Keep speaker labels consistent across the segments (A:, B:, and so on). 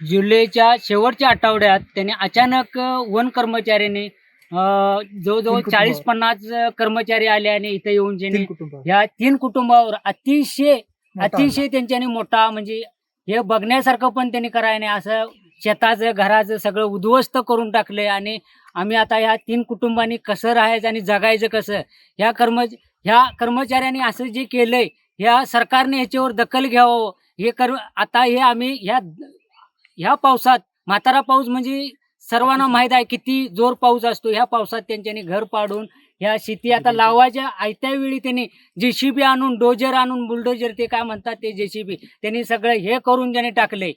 A: जुलैच्या शेवटच्या आठवड्यात त्यांनी अचानक वन कर्मचाऱ्यांनी जवळजवळ 40-50 कर्मचारी आले आणि इथे येऊन ज्यांनी ह्या 3 कुटुंबावर अतिशय त्यांच्यानी मोठा म्हणजे हे बघण्यासारखं पण त्यांनी करायला नाही, असं शेताचं घराचं सगळं उद्ध्वस्त करून टाकले. आणि आम्ही आता ह्या 3 कुटुंबांनी कसं राहायचं आणि जगायचं कसं, ह्या कर्मचाऱ्यांनी असं जे केलंय, ह्या सरकारने ह्याच्यावर दखल घ्यावं. आता हे आम्ही ह्या पावसात, म्हातारा पाऊस म्हणजे सर्वांना माहीत आहे किती जोर पाऊस असतो. ह्या पावसात त्यांच्यानी घर पाडून ह्या शेती आता लावायच्या आयत्या वेळी त्यांनी JCB आणून, डोजर आणून, बुलडोजर ते काय म्हणतात ते JCB, त्यांनी सगळं हे करून ज्याने टाकले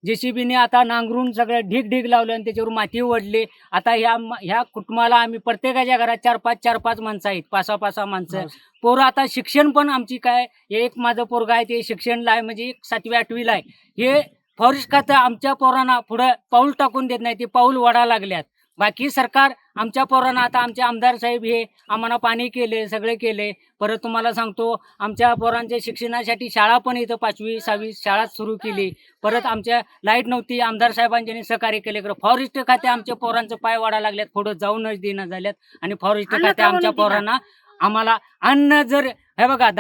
A: JCBने आता नांगरून सगळं ढीग लावलं आणि त्याच्यावर माती ओढली. आता ह्या कुटुंबाला आम्ही प्रत्येकाच्या घरात 4-5 माणसं आहेत, 5-6 माणसं. पोरं आता शिक्षण पण आमची काय, एक माझं पोरगा आहे ते शिक्षणला आहे, म्हणजे 7वी-8वीला आहे. हे फॉरेस्ट खातं आमच्या पोरांना पुढं पाऊल टाकून देत नाही, ते पाऊल वाढा लागल्यात. बाकी सरकार आमच्या पोरांना, आता आमचे आमदार साहेब हे आम्हाला पाणी केले, सगळे केले. परत तुम्हाला सांगतो, आमच्या पोरांच्या शिक्षणासाठी शाळा पण इथं 5वी-6वी शाळा सुरू केली. परत आमच्या लाईट नव्हती, आमदार साहेबांनी सहकार्य केले. फॉरेस्ट खाते आमच्या पोरांचं पाय वाढा लागल्यात, पुढं जाऊनच देणं झाल्यात. आणि फॉरेस्ट खाते आमच्या पोरांना, आम्हाला अन्न जर, हे बघा,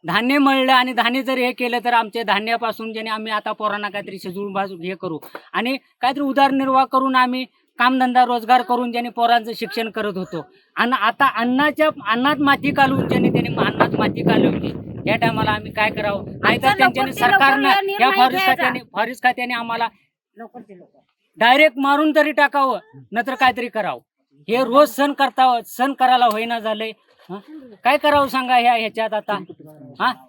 A: धान्य मळलं आणि धान्य जर हे केलं तर आमच्या धान्यापासून ज्याने आम्ही आता पोरांना काहीतरी शिजवून भाजून हे करू आणि काहीतरी उदरनिर्वाह करून आम्ही कामधंदा रोजगार करून ज्याने पोरांचं शिक्षण करत होतो. आणि आता अन्नात माती घालून त्यांनी अन्नात माती घालवली. या टायमाला आम्ही काय करावं? नाहीतर त्यांच्याने सरकारनं या फॉरेस्ट खात्याने आम्हाला डायरेक्ट मारून तरी टाकावं, नंतर काहीतरी करावं. हे रोज सण करायला होईना झालंय. काय करावं सांगा ह्याच्यात आता.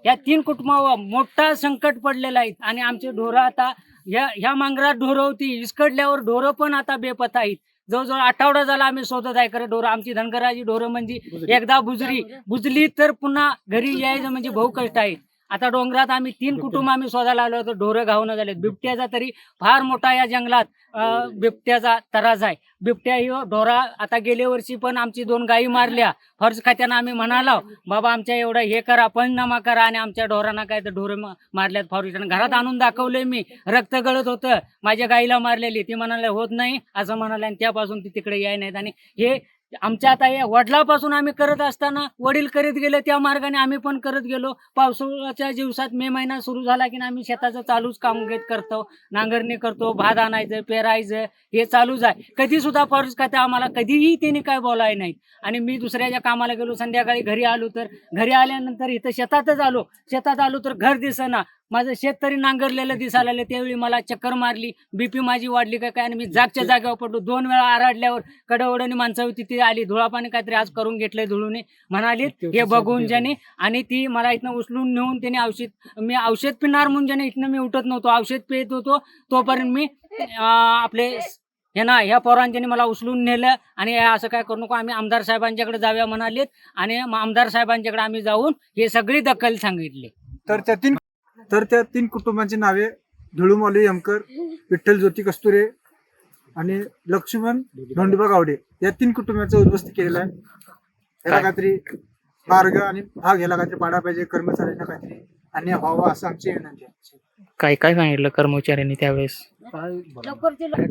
A: या 3 कुटुंबावर मोठा संकट पडलेला आहे. आणि आमचे ढोरं आता ह्या मांगरात ढोरं होती, विस्कडल्यावर ढोरं पण आता बेपत्ता आहेत. जवळजवळ आठवडा झाला आम्ही शोधत आहे. खरं ढोरं, आमची धनगराची ढोरं म्हणजे एकदा बुजली तर पुन्हा घरी यायचं म्हणजे भाऊ कष्ट आहे. आता डोंगरात आम्ही 3 कुटुंब आम्ही शोधायला आलो होतो, ढोरं घावणं झालेत. बिबट्याचा तरी फार मोठा या जंगलात बिबट्याचा त्रास आहे. बिबट्या ही ढोरा आता गेल्या वर्षी पण आमची 2 गायी मारल्या. फॉरेस्ट खात्यानं आम्ही म्हणालो, बाबा आमच्या एवढं हे करा, पंचनामा करा, आणि आमच्या ढोरांना काय तर ढोरं मारल्यात. फॉरेस्टनं घरात आणून दाखवले, मी रक्त गळत होतं, माझ्या गाईला मारलेली. ती म्हणाले होत नाही असं म्हणाले, आणि त्यापासून ती तिकडे याय नाहीत. आणि हे आमच्या आता या वडिलापासून आम्ही करत असताना वडील करीत गेले, त्या मार्गाने आम्ही पण करत गेलो. पावसाळ्याच्या दिवसात मे महिना सुरू झाला की आम्ही शेताचं चालूच काम करतो, नांगरणी करतो, भात आणायचं, पेरायचं, हे चालूच आहे. कधी सुद्धा फॉरेस्ट खाते आम्हाला कधीही त्यांनी काय बोलाय नाहीत. आणि मी दुसऱ्याच्या कामाला गेलो, संध्याकाळी घरी आल्यानंतर इथं शेतात आलो तर घर दिसेना. माझं शेत तरी नांगरलेलं दिसायला लागलं. त्यावेळी मला चक्कर मारली, BP माझी वाढली काय, आणि मी जागच्या जागेवर पडलो. 2 वेळा आरडल्यावर कडवडणी माणसं होती, ती आली, धुळापाणी काहीतरी आज करून घेतलंय धुळूने म्हणाली, हे बघून ज्याने. आणि ती मला इथनं उचलून नेऊन त्याने मी औषध पिणार म्हणून ज्याने इथनं मी उठत नव्हतो, औषध पित होतो तोपर्यंत मी आपले ह्या पोरांच्याने मला उचलून नेलं. आणि असं काय करू नको, आम्ही आमदार साहेबांच्याकडे जाऊया म्हणालेत. आणि आमदार साहेबांच्याकडे आम्ही जाऊन हे सगळी दखल सांगितली.
B: तर त्या 3 कुटुंबांची नावे धुळुमौली यमकर, विठ्ठल ज्योती कस्तुरे आणि लक्ष्मण धोंडोबा गावडे, या 3 कुटुंबाचं उद्ध्वस्त केलेलं आहे. याला काहीतरी मार्ग आणि भाग याला काहीतरी पाडा पाहिजे, कर्मचाऱ्यांना काहीतरी अन्याय व्हावा असं आमची विनंती आहे.
C: काय सांगितलं कर्मचाऱ्यांनी त्यावेळेस?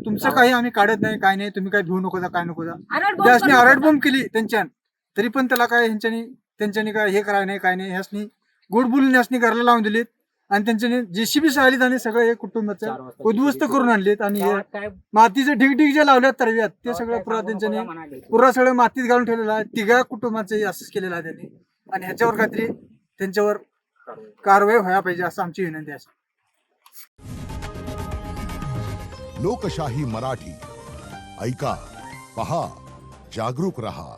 B: तुमचं काही आम्ही काढत नाही, काय नाही, तुम्ही काय भिवू नको जा, काय नको जा. त्यासनी आरडबोंब केली त्यांच्यान, तरी पण त्याला काय त्यांच्यानी काय हे करायला नाही, काय नाही. ह्यासनी गोड बोलून ह्यासनी घराला लावून दिलीत. आणि त्यांच्यानी JCB आलीत आणि सगळं हे कुटुंबाचं उद्ध्वस्त करून आणलेत. आणि हे मातीचे ढिग जे लावल्यात तरव्यात, ते सगळं पुरा सगळं मातीत घालून ठेवलेलं आहे. 3 कुटुंबाचं असंच केलेलं आहे त्यांनी. आणि ह्याच्यावर काहीतरी त्यांच्यावर कारवाई व्हायला पाहिजे असं आमची विनंती आहे.
D: लोकशाही मराठी ऐका, पहा, जागरूक रहा.